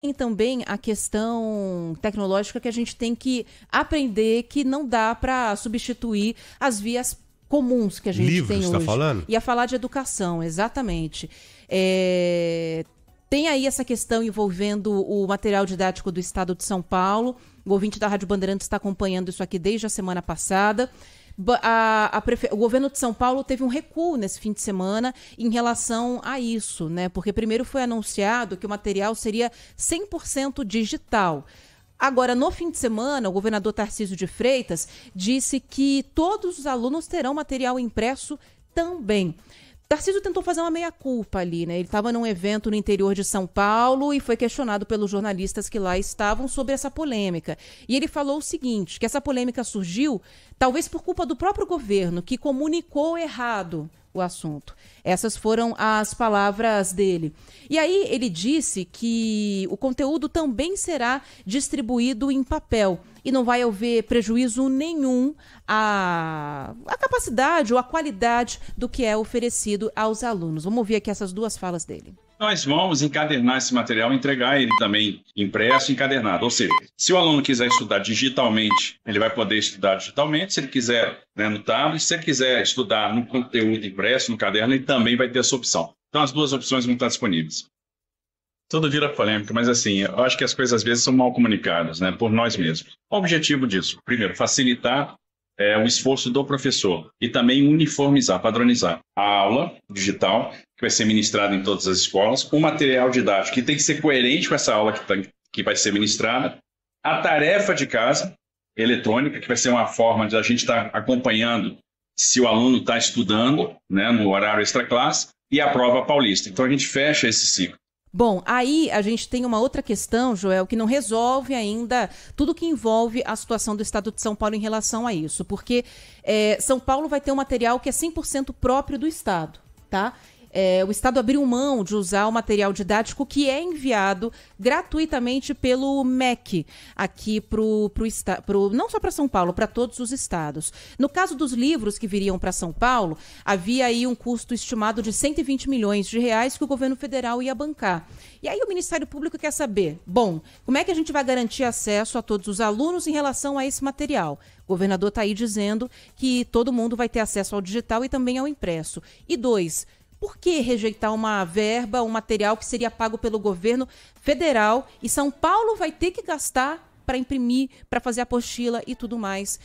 Tem também a questão tecnológica que a gente tem que aprender que não dá para substituir as vias comuns que a gente tem hoje. Tá falando? Ia falar de educação, exatamente. Tem aí essa questão envolvendo o material didático do Estado de São Paulo. O ouvinte da Rádio Bandeirantes está acompanhando isso aqui desde a semana passada. O governo de São Paulo teve um recuo nesse fim de semana em relação a isso, né? Porque primeiro foi anunciado que o material seria 100% digital. Agora, no fim de semana, o governador Tarcísio de Freitas disse que todos os alunos terão material impresso também. Tarcísio tentou fazer uma meia-culpa ali, né? Ele estava num evento no interior de São Paulo e foi questionado pelos jornalistas que lá estavam sobre essa polêmica. E ele falou o seguinte, que essa polêmica surgiu talvez por culpa do próprio governo, que comunicou errado o assunto. Essas foram as palavras dele. E aí ele disse que o conteúdo também será distribuído em papel e não vai haver prejuízo nenhum à capacidade ou à qualidade do que é oferecido aos alunos. Vamos ouvir aqui essas duas falas dele. Nós vamos encadernar esse material, entregar ele também impresso, encadernado. Ou seja, se o aluno quiser estudar digitalmente, ele vai poder estudar digitalmente. Se ele quiser, né, no tablet, se ele quiser estudar no conteúdo impresso, no caderno, ele também vai ter essa opção. Então, as duas opções vão estar disponíveis. Tudo vira polêmica, mas assim, eu acho que as coisas às vezes são mal comunicadas, né, por nós mesmos. O objetivo disso, primeiro, facilitar o esforço do professor e também uniformizar, padronizar a aula digital, que vai ser ministrada em todas as escolas, o material didático, que tem que ser coerente com essa aula que vai ser ministrada, a tarefa de casa eletrônica, que vai ser uma forma de a gente estar acompanhando se o aluno está estudando, né, no horário extra-classe, e a prova paulista. Então a gente fecha esse ciclo. Bom, aí a gente tem uma outra questão, Joel, que não resolve ainda tudo que envolve a situação do Estado de São Paulo em relação a isso, porque São Paulo vai ter um material que é 100% próprio do Estado, tá? O Estado abriu mão de usar o material didático que é enviado gratuitamente pelo MEC aqui não só para São Paulo, para todos os estados. No caso dos livros que viriam para São Paulo, havia aí um custo estimado de 120 milhões de reais que o governo federal ia bancar. E aí o Ministério Público quer saber, bom, como é que a gente vai garantir acesso a todos os alunos em relação a esse material? O governador está aí dizendo que todo mundo vai ter acesso ao digital e também ao impresso. E 2, por que rejeitar uma verba, um material que seria pago pelo governo federal e São Paulo vai ter que gastar para imprimir, para fazer apostila e tudo mais,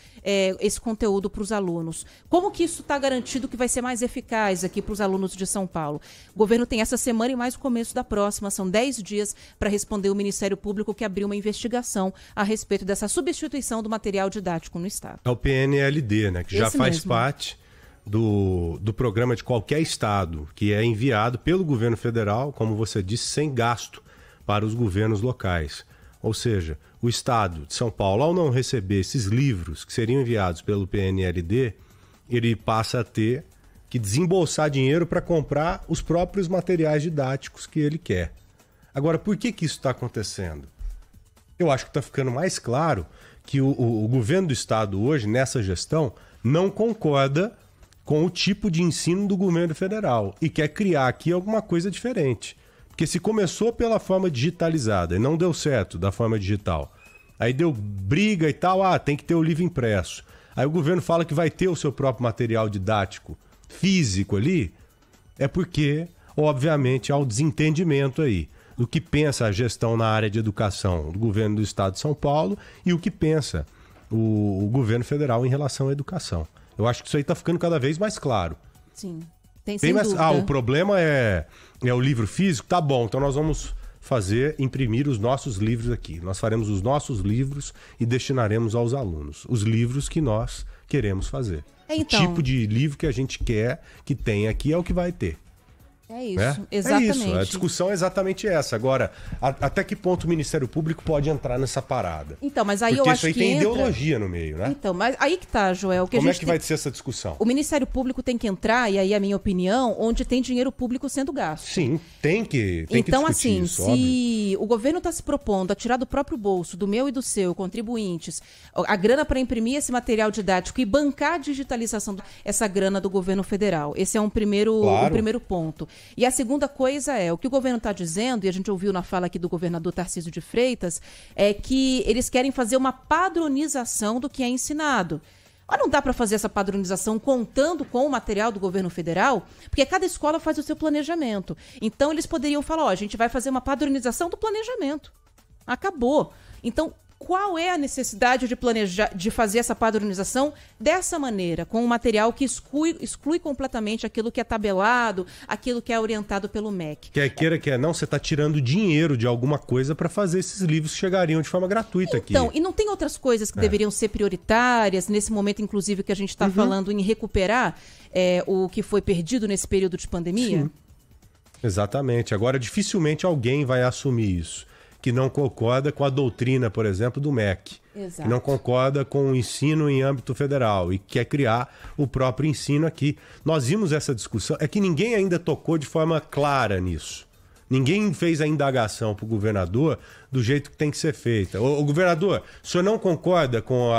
esse conteúdo para os alunos? Como que isso está garantido que vai ser mais eficaz aqui para os alunos de São Paulo? O governo tem essa semana e mais o começo da próxima, são 10 dias para responder o Ministério Público, que abriu uma investigação a respeito dessa substituição do material didático no Estado. É o PNLD, né, que já faz parte do programa de qualquer estado, que é enviado pelo governo federal, como você disse, sem gasto para os governos locais. Ou seja, o estado de São Paulo, ao não receber esses livros que seriam enviados pelo PNLD, ele passa a ter que desembolsar dinheiro para comprar os próprios materiais didáticos que ele quer. Agora, por que isso está acontecendo? Eu acho que está ficando mais claro que o governo do estado hoje, nessa gestão, não concorda com o tipo de ensino do governo federal e quer criar aqui alguma coisa diferente. Porque se começou pela forma digitalizada e não deu certo da forma digital, aí deu briga e tal, tem que ter o livro impresso. Aí o governo fala que vai ter o seu próprio material didático físico ali, é porque, obviamente, há um desentendimento aí do que pensa a gestão na área de educação do governo do estado de São Paulo e o que pensa o governo federal em relação à educação. Eu acho que isso aí está ficando cada vez mais claro. Sim, sem dúvida. O problema é o livro físico? Tá bom, então nós vamos imprimir os nossos livros aqui. Nós faremos os nossos livros e destinaremos aos alunos os livros que nós queremos fazer. Então, o tipo de livro que a gente quer que tenha aqui é o que vai ter. É isso, exatamente. É isso, a discussão é exatamente essa. Agora, até que ponto o Ministério Público pode entrar nessa parada? Então, mas aí porque eu acho que isso aí tem ideologia no meio, né? Então, mas aí que tá, Joel. Como é que vai ser essa discussão? O Ministério Público tem que entrar, e aí a minha opinião, onde tem dinheiro público sendo gasto. Sim, tem que então, discutir assim, isso, se óbvio. o governo está se propondo a tirar do próprio bolso, do meu e do seu, contribuintes, a grana para imprimir esse material didático e bancar a digitalização, essa grana do governo federal. Esse é um primeiro ponto. E a segunda coisa é, o que o governo está dizendo, e a gente ouviu na fala aqui do governador Tarcísio de Freitas, é que eles querem fazer uma padronização do que é ensinado. Mas não dá para fazer essa padronização contando com o material do governo federal, porque cada escola faz o seu planejamento. Então, eles poderiam falar, a gente vai fazer uma padronização do planejamento. Acabou. Então, qual é a necessidade de fazer essa padronização dessa maneira, com um material que exclui completamente aquilo que é tabelado, aquilo que é orientado pelo MEC? Quer queira, quer não, você está tirando dinheiro de alguma coisa para fazer esses livros que chegariam de forma gratuita aqui. Então, e não tem outras coisas que deveriam ser prioritárias, nesse momento, inclusive, que a gente está falando em recuperar o que foi perdido nesse período de pandemia? Sim. Exatamente. Agora, dificilmente alguém vai assumir isso, que não concorda com a doutrina, por exemplo, do MEC. Exato. Que não concorda com o ensino em âmbito federal e quer criar o próprio ensino aqui. Nós vimos essa discussão, é que ninguém ainda tocou de forma clara nisso. Ninguém fez a indagação para o governador do jeito que tem que ser feita. O governador, o senhor não concorda com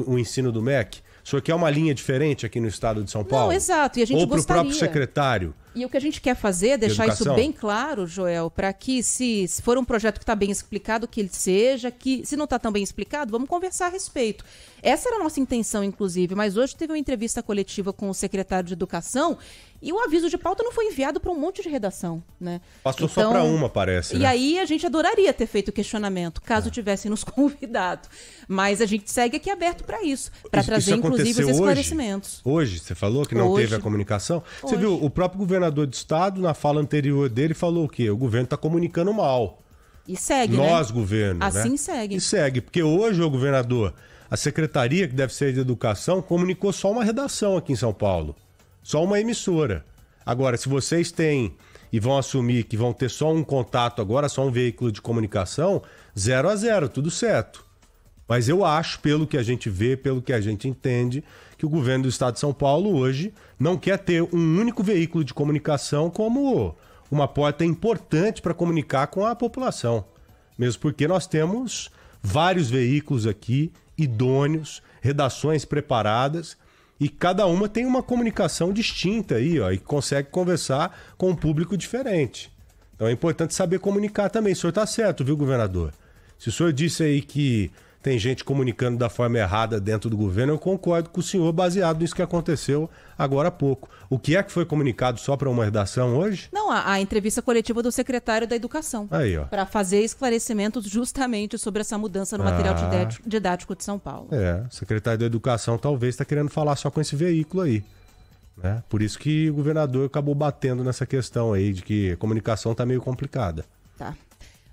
o ensino do MEC? O senhor quer uma linha diferente aqui no estado de São Paulo? Não, exato. E a gente ou para o próprio secretário? E o que a gente quer fazer é deixar isso bem claro, Joel, para que se for um projeto que está bem explicado, que ele seja, que se não está tão bem explicado, vamos conversar a respeito. Essa era a nossa intenção, inclusive, mas hoje teve uma entrevista coletiva com o secretário de Educação e o aviso de pauta não foi enviado para um monte de redação, né? Passou então, só para uma, parece, né? E aí a gente adoraria ter feito o questionamento, caso tivessem nos convidado. Mas a gente segue aqui aberto para isso, para trazer, inclusive, os esclarecimentos. Hoje, você falou que não teve a comunicação? Você viu, o próprio governador do estado, na fala anterior dele, falou o quê? O governo está comunicando mal. E segue, Nós, governo, assim, né? segue. E segue, porque hoje, o governador, a secretaria, que deve ser de educação, comunicou só uma redação aqui em São Paulo. Só uma emissora. Agora, se vocês têm e vão assumir que vão ter só um contato agora, só um veículo de comunicação, 0-0, tudo certo. Mas eu acho, pelo que a gente vê, pelo que a gente entende, que o governo do estado de São Paulo hoje não quer ter um único veículo de comunicação como uma porta importante para comunicar com a população. Mesmo porque nós temos vários veículos aqui, idôneos, redações preparadas, e cada uma tem uma comunicação distinta aí, e consegue conversar com um público diferente. Então é importante saber comunicar também. O senhor está certo, viu, governador? Se o senhor disse aí que tem gente comunicando da forma errada dentro do governo, eu concordo com o senhor, baseado nisso que aconteceu agora há pouco. O que é que foi comunicado só para uma redação hoje? Não, a entrevista coletiva do secretário da Educação. Aí, ó. Para fazer esclarecimentos justamente sobre essa mudança no material didático de São Paulo. O secretário da Educação talvez está querendo falar só com esse veículo aí. Né? Por isso que o governador acabou batendo nessa questão aí de que a comunicação está meio complicada. Tá.